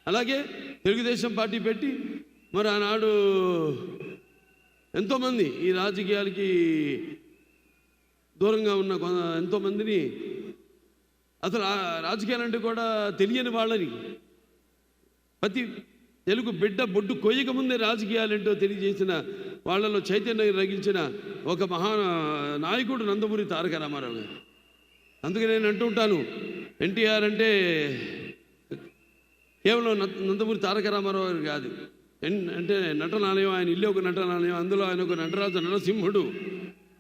అలాగే తెలుగుదేశం పార్టీ పెట్టి మరి ఆనాడు ఎంతోమంది ఈ రాజకీయాలకి దూరంగా ఉన్న ఎంతోమందిని, అసలు రాజకీయాలంటే కూడా తెలియని వాళ్ళని, ప్రతి తెలుగు బిడ్డ బొడ్డు కొయ్యక ముందే రాజకీయాలేంటో తెలియజేసిన వాళ్ళలో చైతన్యం రగిల్చిన ఒక మహా నాయకుడు నందమూరి తారక రామారావు గారు. అందుకే నేను అంటుంటాను, ఎన్టీఆర్ అంటే కేవలం నందమూరి తారక రామారావు గారు కాదు, అంటే నటనాలయం, ఆయన ఇల్లు ఒక నటనాలయం, అందులో ఆయన ఒక నటరాజు నరసింహుడు.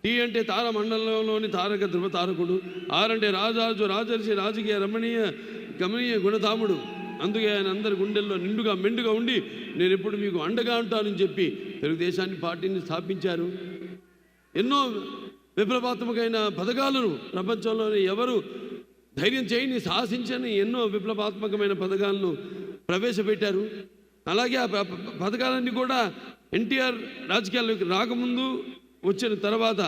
టీ అంటే తార మండలంలోని తారక ధ్రువ తారకుడు. ఆరంటే రాజాజు రాజర్షి రాజకీయ రమణీయ గమనీయ గుణధాముడు. అందుకే ఆయన అందరి గుండెల్లో నిండుగా మెండుగా ఉండి నేను ఎప్పుడు మీకు అండగా ఉంటానని చెప్పి తెలుగుదేశాన్ని పార్టీని స్థాపించారు. ఎన్నో విప్లవాత్మకమైన పథకాలను ప్రపంచంలోని ఎవరు ధైర్యం చేయని సాహసించని ఎన్నో విప్లవాత్మకమైన పథకాలను ప్రవేశపెట్టారు. అలాగే ఆ పథకాలన్నీ కూడా ఎన్టీఆర్ రాజకీయాల్లోకి రాకముందు వచ్చిన తర్వాత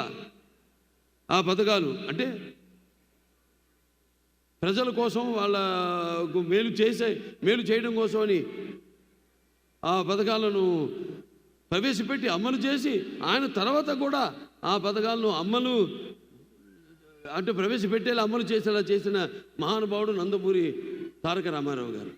ఆ పథకాలు అంటే ప్రజల కోసం వాళ్ళకు మేలు చేయడం కోసమని ఆ పథకాలను ప్రవేశపెట్టి అమలు చేసి ఆయన తర్వాత కూడా ఆ పథకాలను ప్రవేశపెట్టేలా అమలు చేసేలా చేసిన మహానుభావుడు నందమూరి తారక రామారావు గారు.